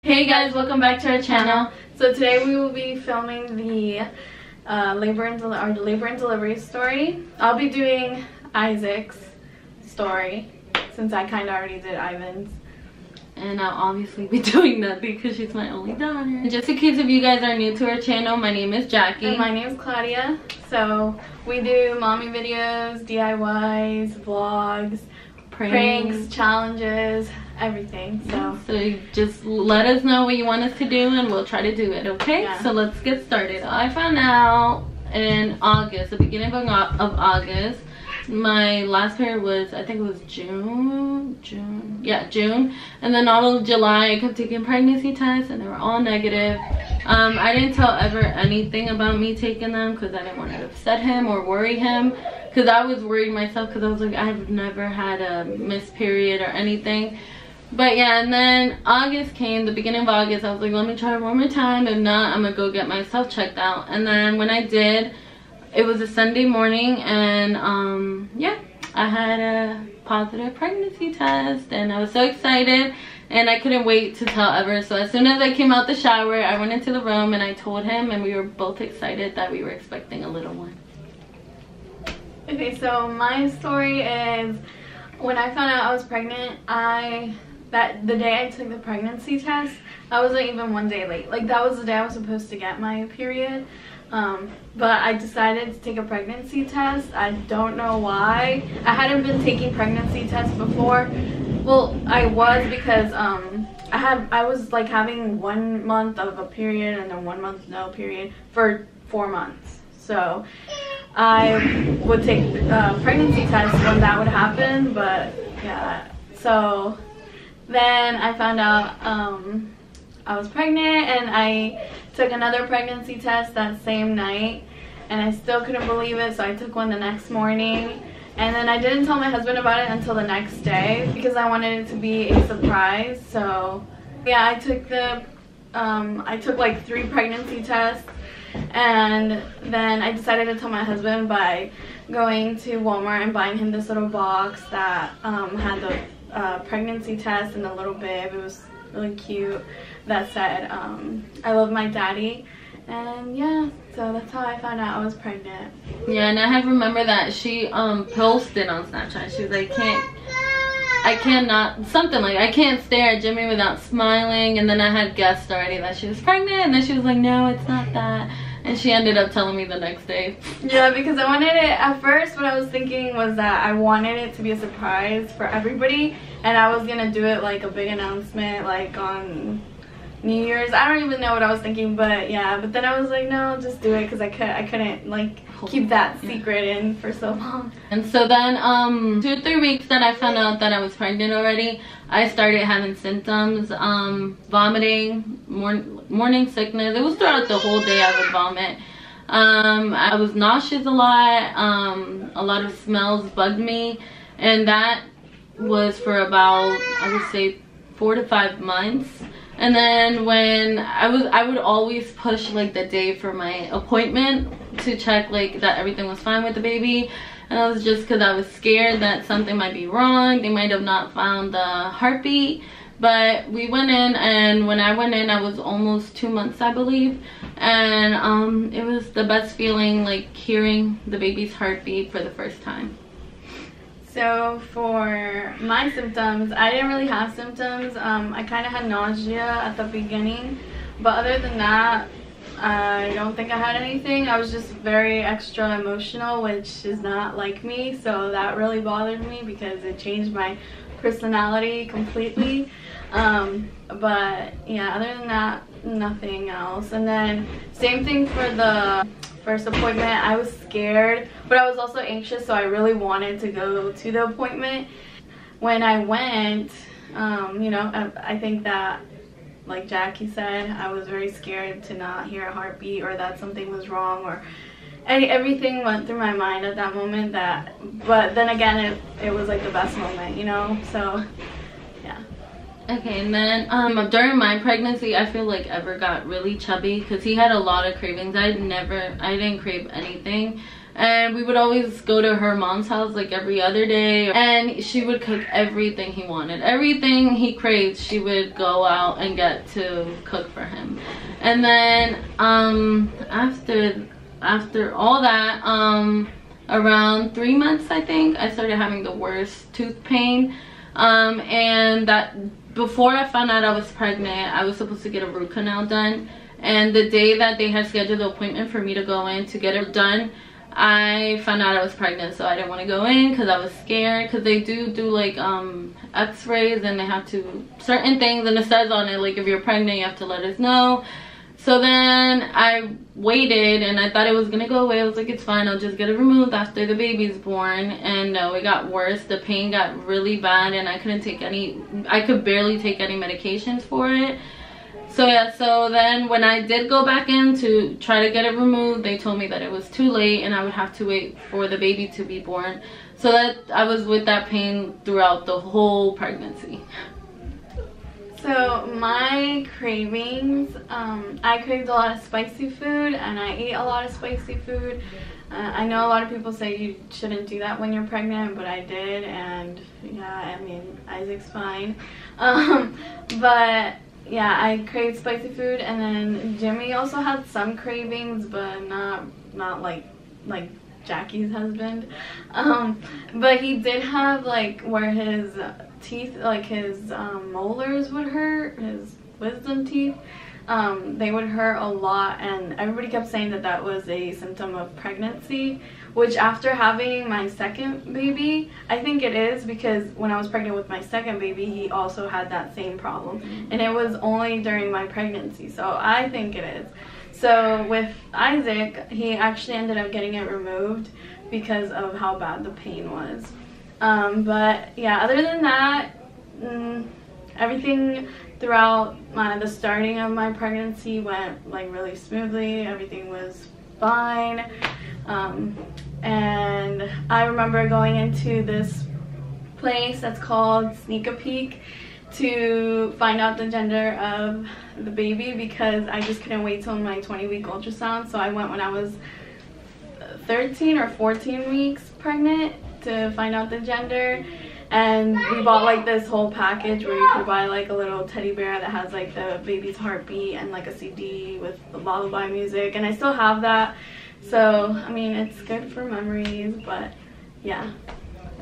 Hey guys, welcome back to our channel. So today we will be filming the labor and delivery story. I'll be doing Isaac's story since I kind of already did Ivan's. And I'll obviously be doing that because she's my only daughter. Just in case if you guys are new to our channel, my name is Jackie. And my name is Claudia. So we do mommy videos, DIYs, vlogs, pranks, challenges, everything. So you just let us know what you want us to do and we'll try to do it, okay? Yeah. So let's get started. I found out in August, the beginning of August. My last period was, I think it was June. And then all of July I kept taking pregnancy tests and they were all negative. I didn't tell ever anything about me taking them because I didn't want to upset him or worry him, because I was worried myself because I was like, I've never had a missed period or anything. But yeah, and then August came, the beginning of August, I was like, let me try one more time. If not, I'm gonna go get myself checked out. And then when I did, it was a Sunday morning, and yeah, I had a positive pregnancy test and I was so excited and I couldn't wait to tell Ever. So as soon as I came out the shower, I went into the room and I told him, and we were both excited that we were expecting a little one. Okay, so my story is when I found out I was pregnant, the day I took the pregnancy test, I wasn't even one day late. Like, that was the day I was supposed to get my period. But I decided to take a pregnancy test. I don't know why. I hadn't been taking pregnancy tests before. Well, I was, because I was like having 1 month of a period and then 1 month no period for 4 months. So I would take pregnancy tests when that would happen. But yeah, so then I found out I was pregnant, and I took another pregnancy test that same night, and I still couldn't believe it, so I took one the next morning. And then I didn't tell my husband about it until the next day because I wanted it to be a surprise. So yeah, I took like 3 pregnancy tests, and then I decided to tell my husband by going to Walmart and buying him this little box that had the pregnancy test and the little bib. It was really cute, that said I love my daddy. And yeah, so that's how I found out I was pregnant. Yeah, and I have remember that she posted on Snapchat. She was like, I can't stare at Jimmy without smiling. And then I had guessed already that she was pregnant, and then she was like, no, it's not that. And she ended up telling me the next day. Yeah, because I wanted it, at first what I was thinking was that I wanted it to be a surprise for everybody, and I was gonna do it like a big announcement like on New Year's. I don't even know what I was thinking, but yeah, but then I was like, no, just do it, because I couldn't like keep that secret in for so long. And so then 2 or 3 weeks that I found out that I was pregnant already, I started having symptoms, vomiting, morning sickness. It was throughout the whole day I would vomit. I was nauseous a lot of smells bugged me, and that was for about, I would say, 4 to 5 months. And then when I would always push like the day for my appointment to check like that everything was fine with the baby. And that was just because I was scared that something might be wrong. They might have not found the heartbeat. But we went in, and when I went in, I was almost 2 months, I believe. And it was the best feeling, like hearing the baby's heartbeat for the first time. So for my symptoms, I didn't really have symptoms. I kind of had nausea at the beginning, but other than that, I don't think I had anything. I was just very extra emotional, which is not like me, so that really bothered me because it changed my personality completely. But yeah, other than that, nothing else. And then same thing for the first appointment. I was scared, but I was also anxious, so I really wanted to go to the appointment. When I went, you know, I think that, like Jackie said, I was very scared to not hear a heartbeat or that something was wrong, or everything went through my mind at that moment. But then again, it was like the best moment, you know. So yeah. Okay, and then during my pregnancy, I feel like Ever got really chubby because he had a lot of cravings. I didn't crave anything. and we would always go to her mom's house like every other day, and she would cook everything he wanted, everything he craved. She would go out and get to cook for him. And then after all that, around 3 months I think, I started having the worst tooth pain, and that before I found out I was pregnant, I was supposed to get a root canal done, and the day that they had scheduled the appointment for me to go in to get it done, I found out I was pregnant. So I didn't want to go in because I was scared, because they do like x-rays, and they have to certain things, and it says on it like if you're pregnant you have to let us know. So then I waited, and I thought it was gonna go away. I was like, it's fine, I'll just get it removed after the baby's born. And no, it got worse. The pain got really bad, and I could barely take any medications for it. So yeah, so then when I did go back in to try to get it removed, they told me that it was too late and I would have to wait for the baby to be born. So that I was with that pain throughout the whole pregnancy. So my cravings, I craved a lot of spicy food, and I ate a lot of spicy food. I know a lot of people say you shouldn't do that when you're pregnant, but I did, and yeah, I mean, Isaac's fine. But yeah, I craved spicy food, and then Jimmy also had some cravings, but not like Jackie's husband. But he did have like where his teeth, like his molars would hurt, his wisdom teeth, they would hurt a lot, and everybody kept saying that that was a symptom of pregnancy, which after having my second baby, I think it is, because when I was pregnant with my second baby, he also had that same problem, and it was only during my pregnancy, so I think it is. So with Isaac, he actually ended up getting it removed because of how bad the pain was. But yeah, other than that, everything throughout the starting of my pregnancy went like really smoothly. Everything was fine. And I remember going into this place that's called Sneak a Peek to find out the gender of the baby, because I just couldn't wait till my 20-week ultrasound. So I went when I was 13 or 14 weeks pregnant to find out the gender, and we bought like this whole package where you could buy like a little teddy bear that has like the baby's heartbeat and like a CD with the lullaby music, and I still have that. So I mean, it's good for memories, but yeah.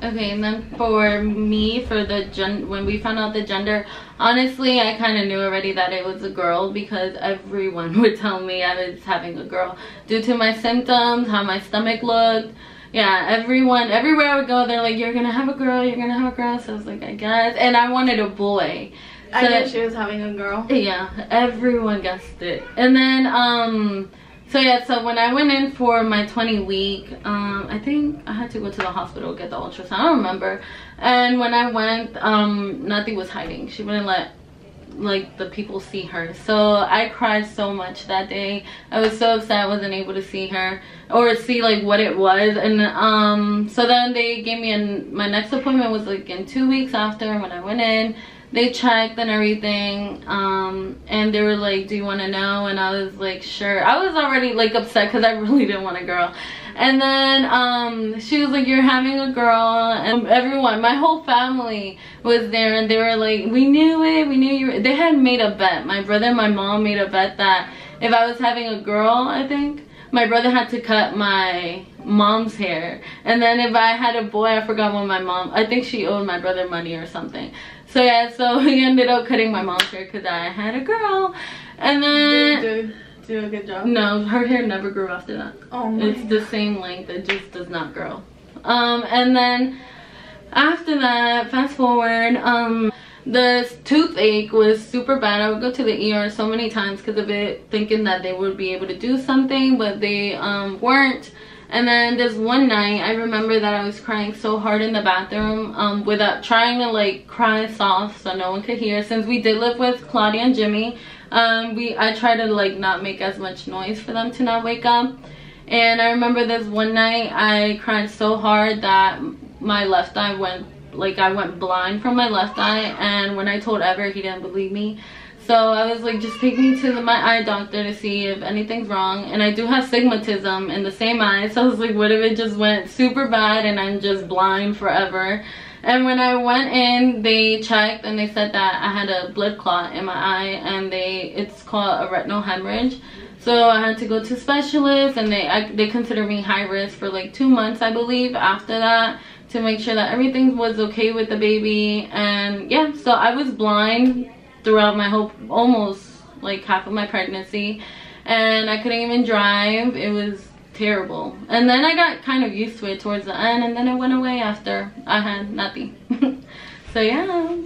Okay, and then for me, for the when we found out the gender, honestly, I kind of knew already that it was a girl, because everyone would tell me I was having a girl due to my symptoms, how my stomach looked. Yeah, everywhere I would go, they're like, you're gonna have a girl, you're gonna have a girl. So I was like, I guess. And I wanted a boy. So I knew she was having a girl. Yeah, everyone guessed it. And then, so yeah, so when I went in for my 20-week, I think I had to go to the hospital to get the ultrasound. I don't remember. And when I went, Nati was hiding. She wouldn't let like the people see her, so I cried so much that day. I was so upset I wasn't able to see her or see like what it was. And so then they gave me my next appointment was like in 2 weeks after. When I went in, they checked and everything, and they were like, do you want to know? And I was like, sure. I was already like upset because I really didn't want a girl. And then she was like, you're having a girl. And everyone, my whole family was there, and they were like, we knew it, we knew you were. They had made a bet. My brother and my mom made a bet that if I was having a girl, I think my brother had to cut my mom's hair, and then if I had a boy, I forgot what my mom, I think she owed my brother money or something. So yeah, so he ended up cutting my mom's hair because I had a girl. And then Did you do a good job? No, her hair never grew after that. Oh my. It's the same length, it just does not grow. And then after that, fast forward, the toothache was super bad. I would go to the ER so many times because of it, thinking that they would be able to do something, but they weren't. And then this one night, I remember that I was crying so hard in the bathroom, without trying to like cry soft so no one could hear. Since we did live with Claudia and Jimmy, I tried to like not make as much noise for them to not wake up. And I remember this one night, I cried so hard that my left eye went, like I went blind from my left eye. And when I told Ever, he didn't believe me. So I was like, just take me to my eye doctor to see if anything's wrong. And I do have stigmatism in the same eye. So I was like, what if it just went super bad and I'm just blind forever? And when I went in, they checked and they said that I had a blood clot in my eye, and it's called a retinal hemorrhage. So I had to go to specialists, and they considered me high risk for like 2 months, I believe, after that, to make sure that everything was okay with the baby. And yeah, so I was blind throughout my whole, almost like half of my pregnancy, and I couldn't even drive. It was terrible. And then I got kind of used to it towards the end, and then it went away after I had nothing. So yeah,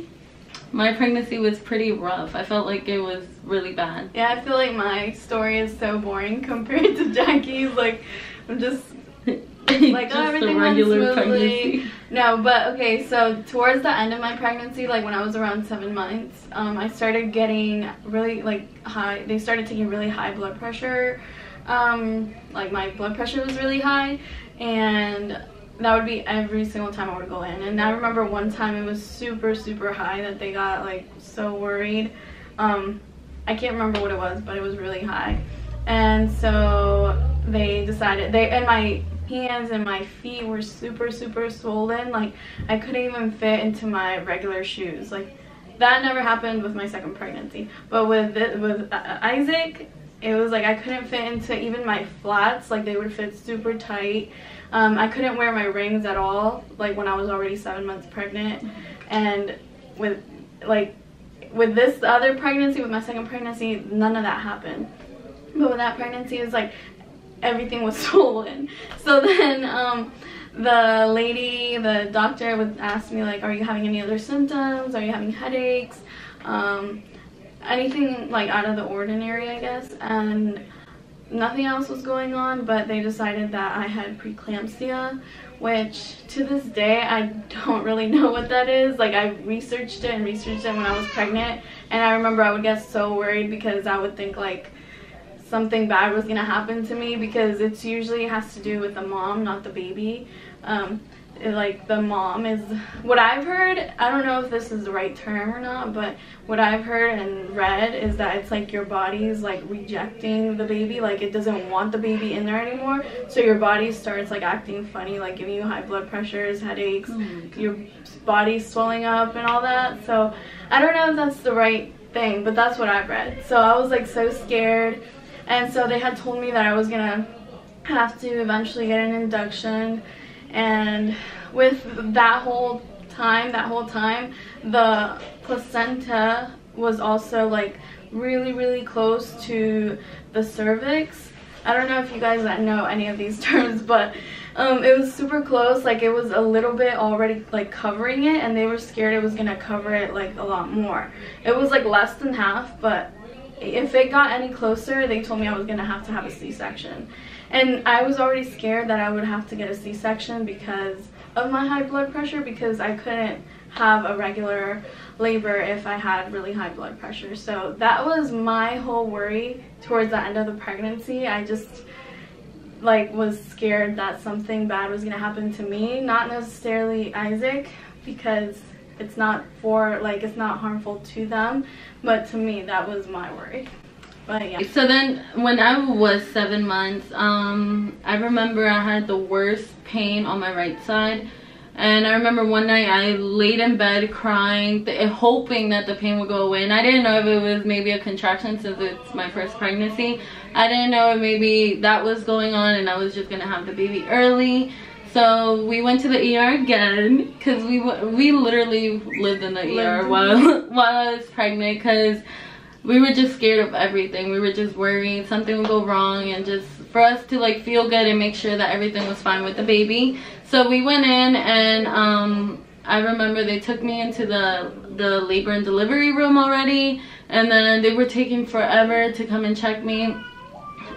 my pregnancy was pretty rough. I felt like it was really bad. Yeah, I feel like my story is so boring compared to Jackie's. Like, I'm just like, just oh, everything a went regular smoothly. pregnancy. No, but okay, so towards the end of my pregnancy, like when I was around 7 months, I started getting really like high. They started taking really high blood pressure. Like my blood pressure was really high, and that would be every single time I would go in. And I remember one time it was super high that they got like so worried. I can't remember what it was, but it was really high. And so they decided, and my hands and my feet were super swollen. Like I couldn't even fit into my regular shoes. Like that never happened with my second pregnancy, but with Isaac, it was like I couldn't fit into even my flats. Like they would fit super tight. I couldn't wear my rings at all, like when I was already 7 months pregnant. And with this other pregnancy, with my second pregnancy, none of that happened. But with that pregnancy, it was like everything was swollen. So then the doctor would ask me like, are you having any other symptoms? Are you having headaches? Anything like out of the ordinary, I guess. And nothing else was going on, but they decided that I had preeclampsia, which to this day I don't really know what that is. Like I researched it when I was pregnant, and I remember I would get so worried because I would think like something bad was gonna happen to me, because it's usually has to do with the mom, not the baby. Like the mom is, what I've heard, I don't know if this is the right term or not, but what I've heard and read is that it's like your body's like rejecting the baby, like it doesn't want the baby in there anymore, so your body starts like acting funny, like giving you high blood pressures, headaches, your body's swelling up and all that. So I don't know if that's the right thing, but that's what I've read. So I was like so scared, and so they had told me that I was gonna have to eventually get an induction. And with that whole time, the placenta was also like really close to the cervix. I don't know if you guys know any of these terms, but it was super close. Like it was a little bit already like covering it, and they were scared it was gonna cover it like a lot more. It was like less than half, but if it got any closer, they told me I was gonna have to have a C-section. And I was already scared that I would have to get a C-section because of my high blood pressure, because I couldn't have a regular labor if I had really high blood pressure. So that was my whole worry towards the end of the pregnancy. I just like was scared that something bad was gonna happen to me, not necessarily Isaac, because it's not it's not harmful to them, but to me that was my worry. But yeah. So then when I was 7 months, I remember I had the worst pain on my right side. And I remember one night I laid in bed crying, hoping that the pain would go away. And I didn't know if it was maybe a contraction, since it's my first pregnancy. I didn't know if maybe that was going on and I was just gonna have the baby early. So we went to the ER again, because we literally lived in the ER while I was pregnant, because we were just scared of everything. We were just worried something would go wrong, and just for us to like feel good and make sure that everything was fine with the baby. So we went in, and I remember they took me into the labor and delivery room already, and then they were taking forever to come and check me,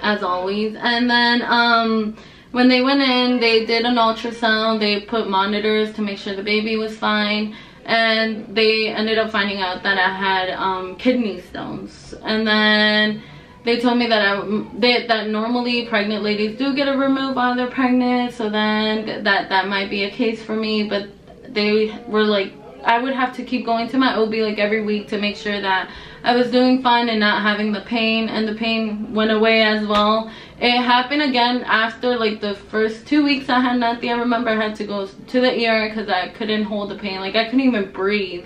as always. And then when they went in, they did an ultrasound. They put monitors to make sure the baby was fine. And they ended up finding out that I had kidney stones. And then they told me that that normally pregnant ladies do get it removed while they're pregnant, so then that might be a case for me. But they were like I would have to keep going to my OB like every week to make sure that I was doing fine and not having the pain, and the pain went away as well. It happened again after like the first 2 weeks I had nothing. I remember I had to go to the ER because I couldn't hold the pain. Like I couldn't even breathe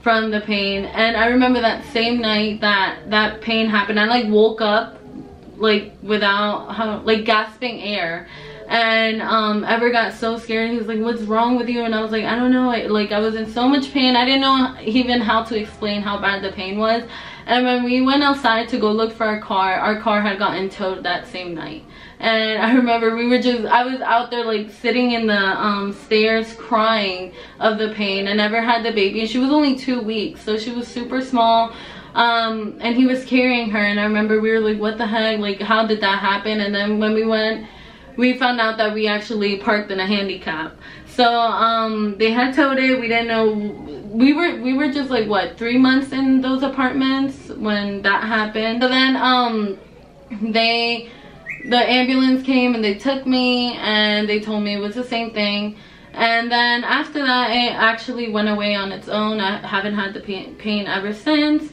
from the pain. And I remember that same night that pain happened, I like woke up like without like gasping air. And Ever got so scared. He was like, what's wrong with you? And I was like, I don't know. I was in so much pain. I didn't know even how to explain how bad the pain was. And when we went outside to go look for our car had gotten towed that same night. And I remember I was out there like sitting in the stairs crying of the pain. I never had the baby, and she was only 2 weeks, so she was super small. And he was carrying her, and I remember we were like, what the heck, like how did that happen? And then when we went, we found out that we actually parked in a handicap. So they had towed it. We didn't know. We were just like what, 3 months in those apartments when that happened. So then the ambulance came and they took me, and they told me it was the same thing. And then after that, it actually went away on its own. I haven't had the pain ever since.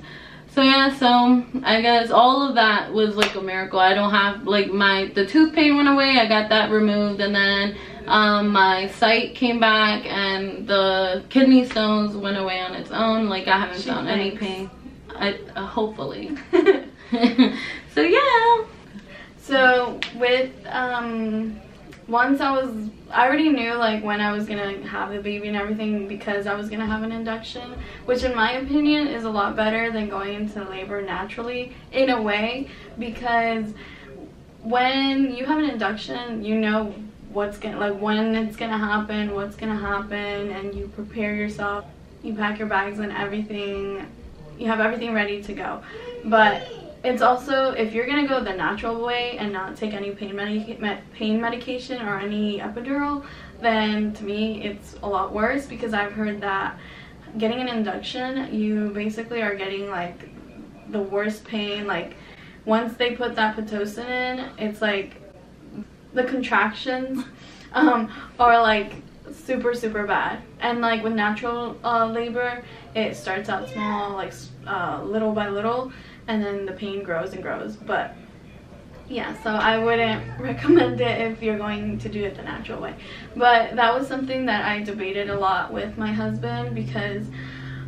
So yeah, so I guess all of that was like a miracle. I don't have like the tooth pain went away. I got that removed, and then my sight came back, and the kidney stones went away on its own. Like I haven't found any pain. Hopefully. So yeah. So with once I already knew like when I was gonna have the baby and everything, because I was gonna have an induction, which in my opinion is a lot better than going into labor naturally in a way, because when you have an induction, you know what's gonna, like when it's gonna happen, what's gonna happen, and you prepare yourself, you pack your bags and everything, you have everything ready to go. But it's also, if you're gonna go the natural way and not take any pain medication or any epidural, then to me it's a lot worse, because I've heard that getting an induction, you basically are getting like the worst pain. Like once they put that Pitocin in, it's like the contractions are like super bad. And like with natural labor, it starts out small, like little by little, and then the pain grows and grows. But yeah, so I wouldn't recommend it if you're going to do it the natural way. But that was something that I debated a lot with my husband, because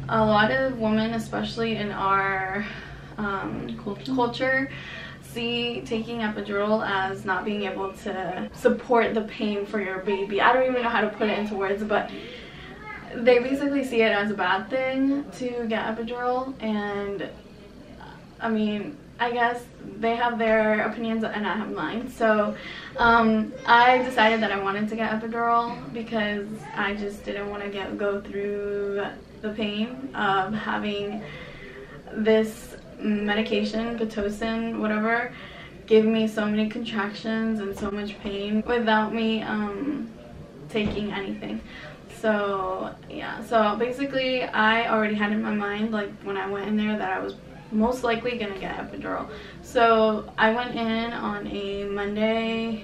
a lot of women, especially in our culture, see taking epidural as not being able to support the pain for your baby. I don't even know how to put it into words, but they basically see it as a bad thing to get epidural. And I mean, I guess they have their opinions and I have mine. So I decided that I wanted to get epidural because I just didn't want to go through the pain of having this medication, Pitocin, whatever, give me so many contractions and so much pain without me taking anything. So yeah, so basically I already had in my mind, like when I went in there, that I was most likely gonna get epidural. So I went in on a Monday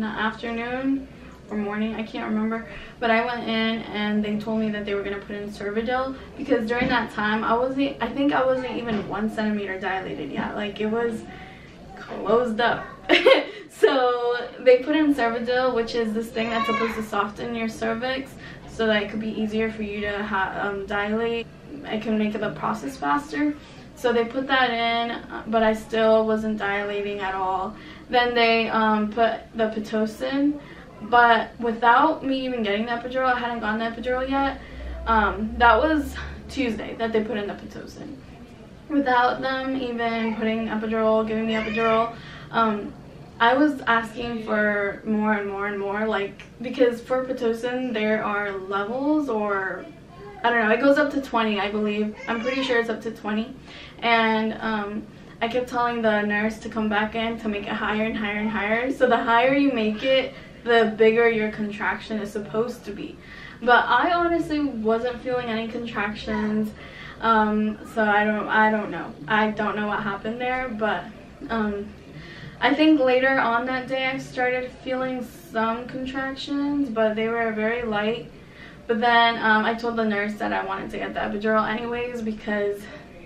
afternoon or morning, I can't remember, but I went in and they told me that they were gonna put in Cervidil, because during that time I think I wasn't even 1 centimeter dilated yet. Like it was closed up. So they put in Cervidil, which is this thing that's supposed to soften your cervix so that it could be easier for you to dilate. It can make the process faster. So they put that in, but I still wasn't dilating at all. Then they put the Pitocin, but without me even getting the epidural, I hadn't gotten the epidural yet. That was Tuesday that they put in the Pitocin. Without them even putting epidural, giving me epidural, I was asking for more and more and more, like, because for Pitocin there are levels, or I don't know, it goes up to 20, I believe. I'm pretty sure it's up to 20. And I kept telling the nurse to come back in to make it higher and higher and higher. So the higher you make it, the bigger your contraction is supposed to be. But I honestly wasn't feeling any contractions. So I don't know. I don't know what happened there, but I think later on that day I started feeling some contractions, but they were very light. But then I told the nurse that I wanted to get the epidural anyways, because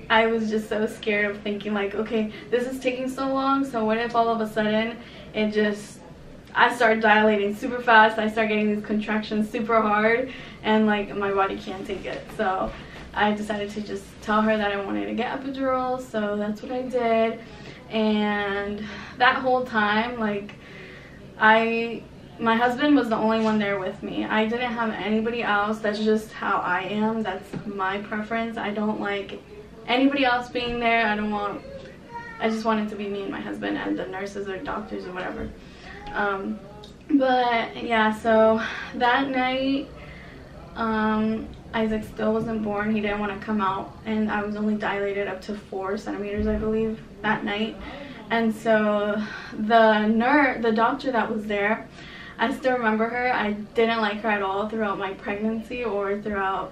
I was just so scared of thinking like, okay, this is taking so long, so what if all of a sudden I start dilating super fast, I start getting these contractions super hard, and like my body can't take it. So I decided to just tell her that I wanted to get epidural, so that's what I did. And that whole time, like, my husband was the only one there with me. I didn't have anybody else. That's just how I am. That's my preference. I don't like anybody else being there. I just want it to be me and my husband and the nurses or doctors or whatever. But yeah, so that night, Isaac still wasn't born. He didn't want to come out, and I was only dilated up to 4 centimeters, I believe, that night. And so the doctor that was there, I still remember her. I didn't like her at all throughout my pregnancy or throughout,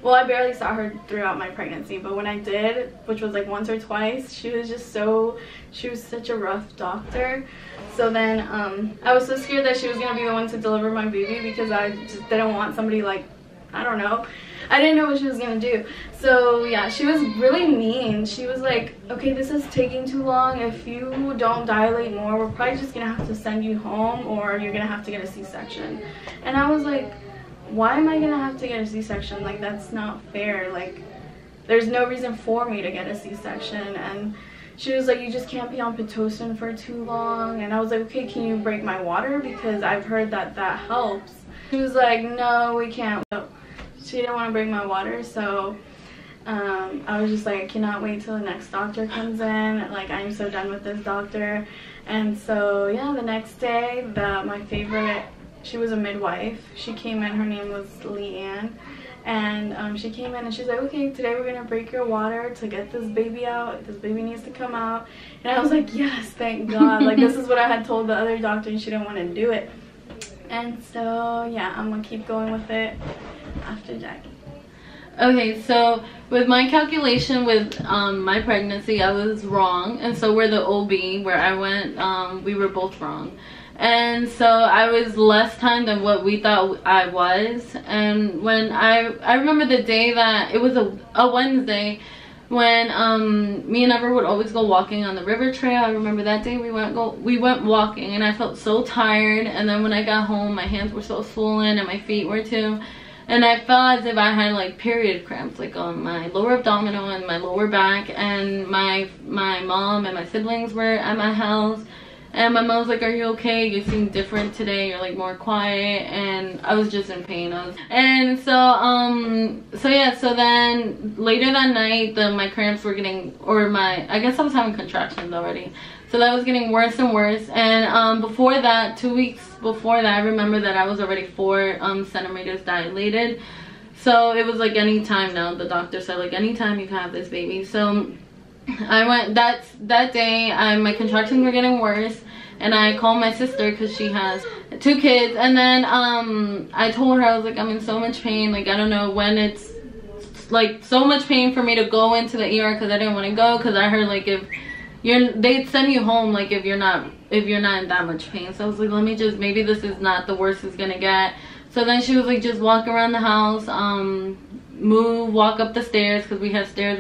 well, I barely saw her throughout my pregnancy, but when I did, which was like once or twice, she was such a rough doctor. So then I was so scared that she was going to be the one to deliver my baby, because I just didn't want somebody, like, I don't know. I didn't know what she was going to do. So yeah, she was really mean. She was like, okay, this is taking too long. If you don't dilate more, we're probably just going to have to send you home, or you're going to have to get a C-section. And I was like, why am I going to have to get a C-section? Like, that's not fair. Like, there's no reason for me to get a C-section. And she was like, you just can't be on Pitocin for too long. And I was like, okay, can you break my water? Because I've heard that that helps. She was like, no, we can't. So she didn't want to break my water, so I was just like, I cannot wait till the next doctor comes in. Like, I'm so done with this doctor. And so yeah, the next day, my favorite, she was a midwife. She came in, her name was Leanne. And she came in and she's like, okay, today we're gonna break your water to get this baby out. This baby needs to come out. And I was like, yes, thank God. Like, this is what I had told the other doctor, and she didn't want to do it. And so yeah, I'm gonna keep going with it after Jackie. Okay, so with my calculation with my pregnancy, I was wrong, and so were the OB where I went. We were both wrong. And so I was less time than what we thought I was. And when I remember the day that, it was a Wednesday, when me and Ever would always go walking on the river trail. I remember that day we went walking, and I felt so tired. And then when I got home, my hands were so swollen and my feet were too. And I felt as if I had like period cramps, like on my lower abdominal and my lower back. And my mom and my siblings were at my house. And my mom was like, are you okay? You seem different today. You're like more quiet. And I was just in pain. And so yeah, so then later that night, my cramps were getting, I guess I was having contractions already. So that was getting worse and worse. And before that, 2 weeks before that, I remember that I was already 4 centimeters dilated. So it was like any time now. The doctor said, like, anytime you can have this baby. So I went that day, my contractions were getting worse, and I called my sister because she has 2 kids. And then I told her, I was like, I'm in so much pain, like, I don't know when it's like so much pain for me to go into the ER, because I didn't want to go, because I heard like if they'd send you home like if you're not in that much pain. So I was like, let me just, maybe this is not the worst it's gonna get. So then she was like, just walk around the house, walk up the stairs, because we had stairs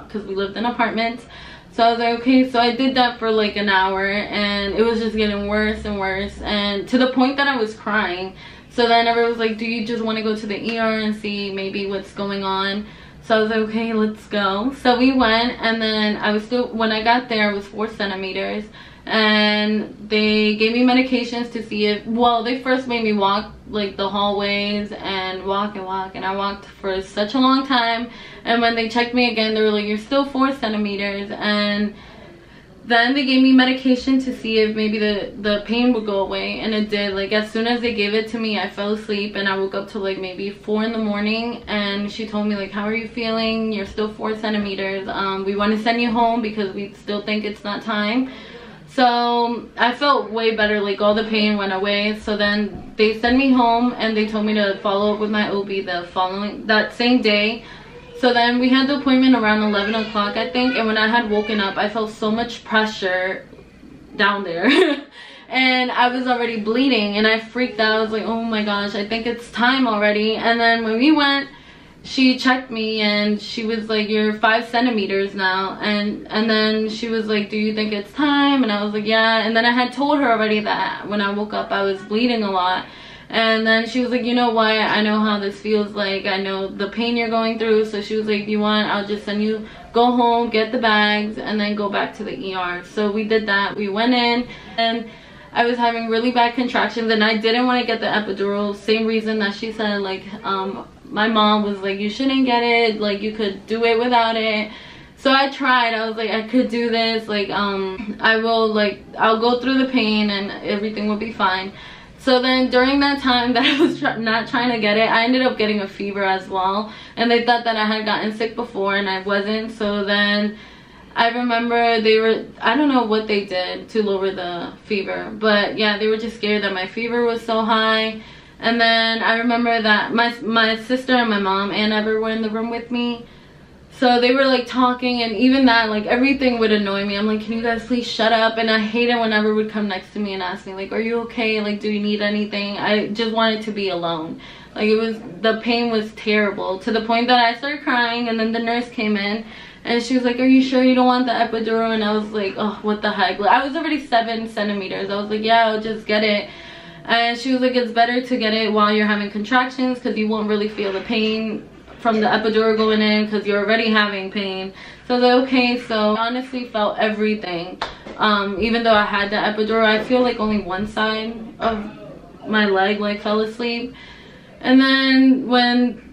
because we lived in apartments. So I was like, okay. So I did that for like an hour, and it was just getting worse and worse, and to the point that I was crying. So then everyone was like, do you just want to go to the ER and see maybe what's going on? So I was like, okay, let's go. So we went, and then when I got there, I was 4 centimeters. And they gave me medications to see if, well, they first made me walk like the hallways and walk, and I walked for such a long time. And when they checked me again, they were like, you're still 4 centimeters. And then they gave me medication to see if maybe the pain would go away, and it did. Like, as soon as they gave it to me, I fell asleep, and I woke up to like maybe 4 in the morning, and she told me like, how are you feeling? You're still 4 centimeters. We want to send you home because we still think it's not time. So I felt way better, like all the pain went away. So then they sent me home, and they told me to follow up with my OB that same day. So then we had the appointment around 11 o'clock, I think. And when I had woken up, I felt so much pressure down there. and I was already bleeding, and I freaked out. I was like, oh my gosh, I think it's time already. And then when we went, she checked me and she was like, you're 5 centimeters now. And then she was like, do you think it's time? And I was like, yeah. And then I had told her already that when I woke up I was bleeding a lot. And then she was like, you know what, I know how this feels like, I know the pain you're going through. So she was like, if you want, I'll just send you, go home, get the bags, and then go back to the ER. So we did that. We went in, and I was having really bad contractions, and I didn't want to get the epidural. Same reason that she said, like, my mom was like, you shouldn't get it, like, you could do it without it. So I tried. I was like, I could do this, like, I'll go through the pain and everything will be fine. So then during that time that I was not trying to get it, I ended up getting a fever as well. And they thought that I had gotten sick before, and I wasn't. So then I remember they were, I don't know what they did to lower the fever. But yeah, they were just scared that my fever was so high. And then I remember that my sister and my mom and Ever were in the room with me. So they were like talking, and even that, like, everything would annoy me. I'm like, can you guys please shut up? And I hate it whenever would come next to me and ask me, like, are you okay? Like, do you need anything? I just wanted to be alone. Like, it was, the pain was terrible, to the point that I started crying. And then the nurse came in and she was like, are you sure you don't want the epidural? And I was like, oh, what the heck? Like, I was already 7 centimeters. I was like, yeah, I'll just get it. And she was like, it's better to get it while you're having contractions, because you won't really feel the pain from the epidural going in, because you're already having pain. So I was like, okay. So I honestly felt everything. Even though I had the epidural, I feel like only one side of my leg like fell asleep. And then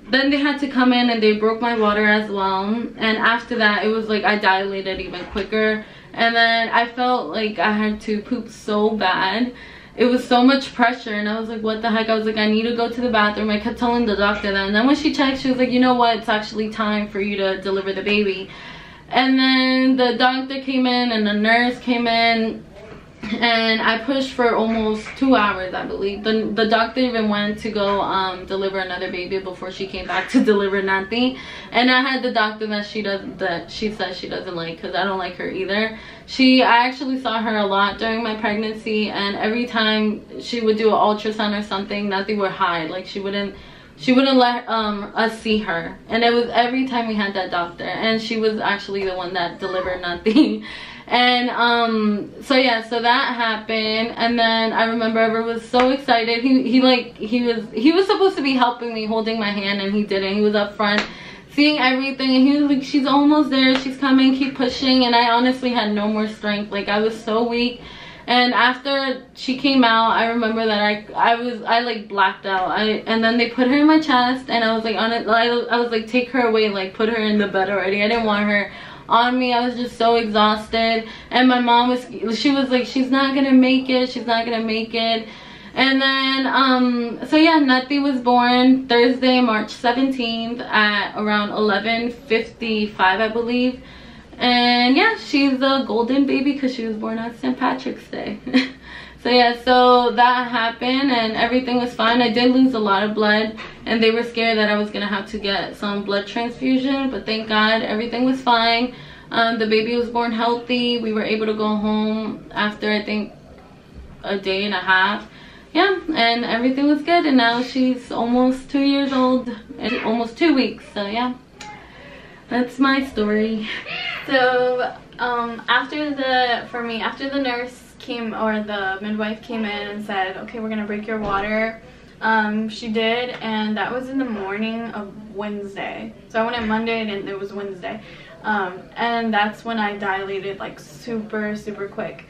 then they had to come in and they broke my water as well. And after that, it was like I dilated even quicker. And then I felt like I had to poop so bad. It was so much pressure, and I was like, what the heck? I was like, I need to go to the bathroom. I kept telling the doctor that. And then when she checked, she was like, you know what? It's actually time for you to deliver the baby. And then the doctor came in and the nurse came in, and I pushed for almost 2 hours, I believe. The doctor even went to go deliver another baby before she came back to deliver Nanti. And I had the doctor that she says she doesn't like, because I don't like her either. I actually saw her a lot during my pregnancy, and every time she would do an ultrasound or something, Nanti would hide. Like, she wouldn't let us see her. And it was every time we had that doctor, and she was actually the one that delivered Nanti. And so yeah, so that happened. And then I remember Ever was so excited. He was supposed to be helping me, holding my hand, and he didn't. He was up front seeing everything, and he was like, she's almost there, she's coming, keep pushing. And I honestly had no more strength. Like, I was so weak. And after she came out, I remember that I like blacked out. And then they put her in my chest, and I was like, I was like, take her away, like, put her in the bed already. I didn't want her on me. I was just so exhausted. And my mom she was like, she's not gonna make it, she's not gonna make it. And then so yeah, Nanti was born Thursday, March 17th at around 11:55, I believe. And yeah, she's a golden baby because she was born on St. Patrick's Day. So yeah, so that happened and everything was fine. I did lose a lot of blood, and they were scared that I was gonna have to get some blood transfusion, but thank God everything was fine. The baby was born healthy. We were able to go home after, I think, a day and a half. Yeah, and everything was good, and now she's almost 2 years old and almost 2 weeks. So yeah, that's my story. So after the nurse came, or the midwife came in and said, okay, we're gonna break your water, she did, and that was in the morning of Wednesday. So I went on Monday and it was Wednesday, and that's when I dilated like super quick.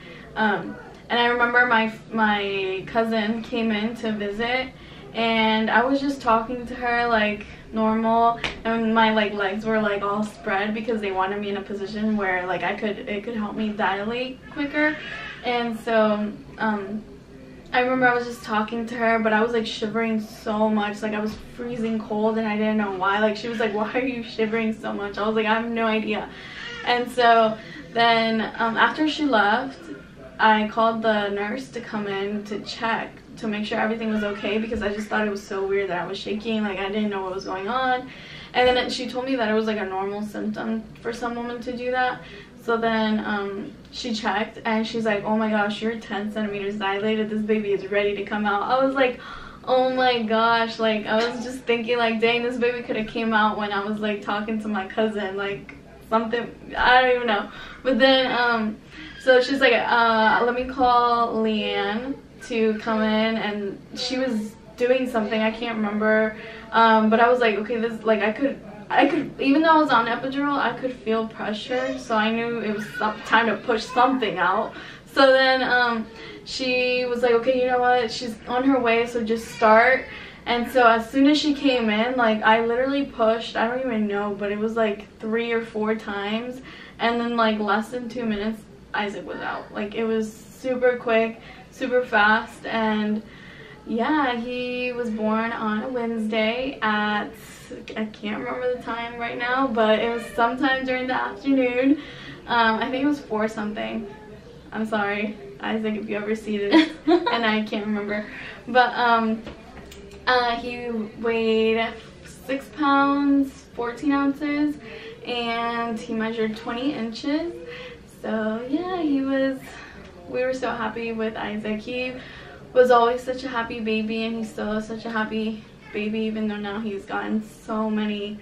And I remember my cousin came in to visit, and I was just talking to her like normal, and my like legs were like all spread because they wanted me in a position where like it could help me dilate quicker. And so I remember I was just talking to her, but I was like shivering so much, like I was freezing cold, and I didn't know why. Like, she was like, why are you shivering so much? I was like, I have no idea. And so then after she left, I called the nurse to come in to check to make sure everything was okay, because I just thought it was so weird that I was shaking. Like, I didn't know what was going on. And then she told me that it was like a normal symptom for some women to do that. So then she checked and she's like, oh my gosh, you're 10 centimeters dilated. This baby is ready to come out. I was like, oh my gosh, like I was just thinking like, dang, this baby could have came out when I was like talking to my cousin, like something, I don't even know. But then so she's like, let me call Leanne to come in, and she was doing something, I can't remember, but I was like, okay, this, like I could, even though I was on epidural, I could feel pressure, so I knew it was time to push something out. So then she was like, okay, you know what, she's on her way, so just start. And so as soon as she came in, like I literally pushed, I don't even know, but it was like 3 or 4 times, and then like less than 2 minutes Isaac was out. Like it was super quick, super fast. And yeah, he was born on a Wednesday at, I can't remember the time right now, but it was sometime during the afternoon. I think it was 4 something. I'm sorry, Isaac, if you ever see this, and I can't remember. But he weighed 6 pounds, 14 ounces, and he measured 20 inches. So yeah, we were so happy with Isaac. He was always such a happy baby, and he still is such a happy baby, even though now he's gotten so many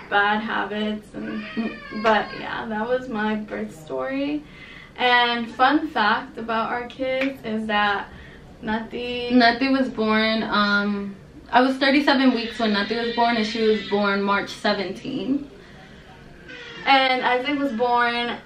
bad habits. But yeah, that was my birth story. And fun fact about our kids is that Nati was born, I was 37 weeks when Nati was born, and she was born March 17th. And Isaac was born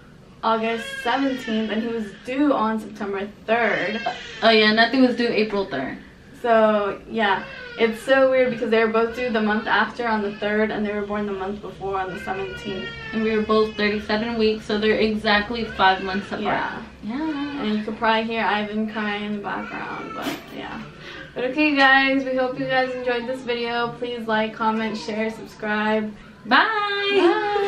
August 17th, and he was due on September 3rd. Oh yeah, Nati was due April 3rd. So yeah, it's so weird because they were both due the month after on the 3rd, and they were born the month before on the 17th. And we were both 37 weeks, so they're exactly 5 months apart. Yeah. Yeah. And you could probably hear Ivan crying in the background, but yeah. But okay guys, we hope you guys enjoyed this video. Please like, comment, share, subscribe. Bye! Bye!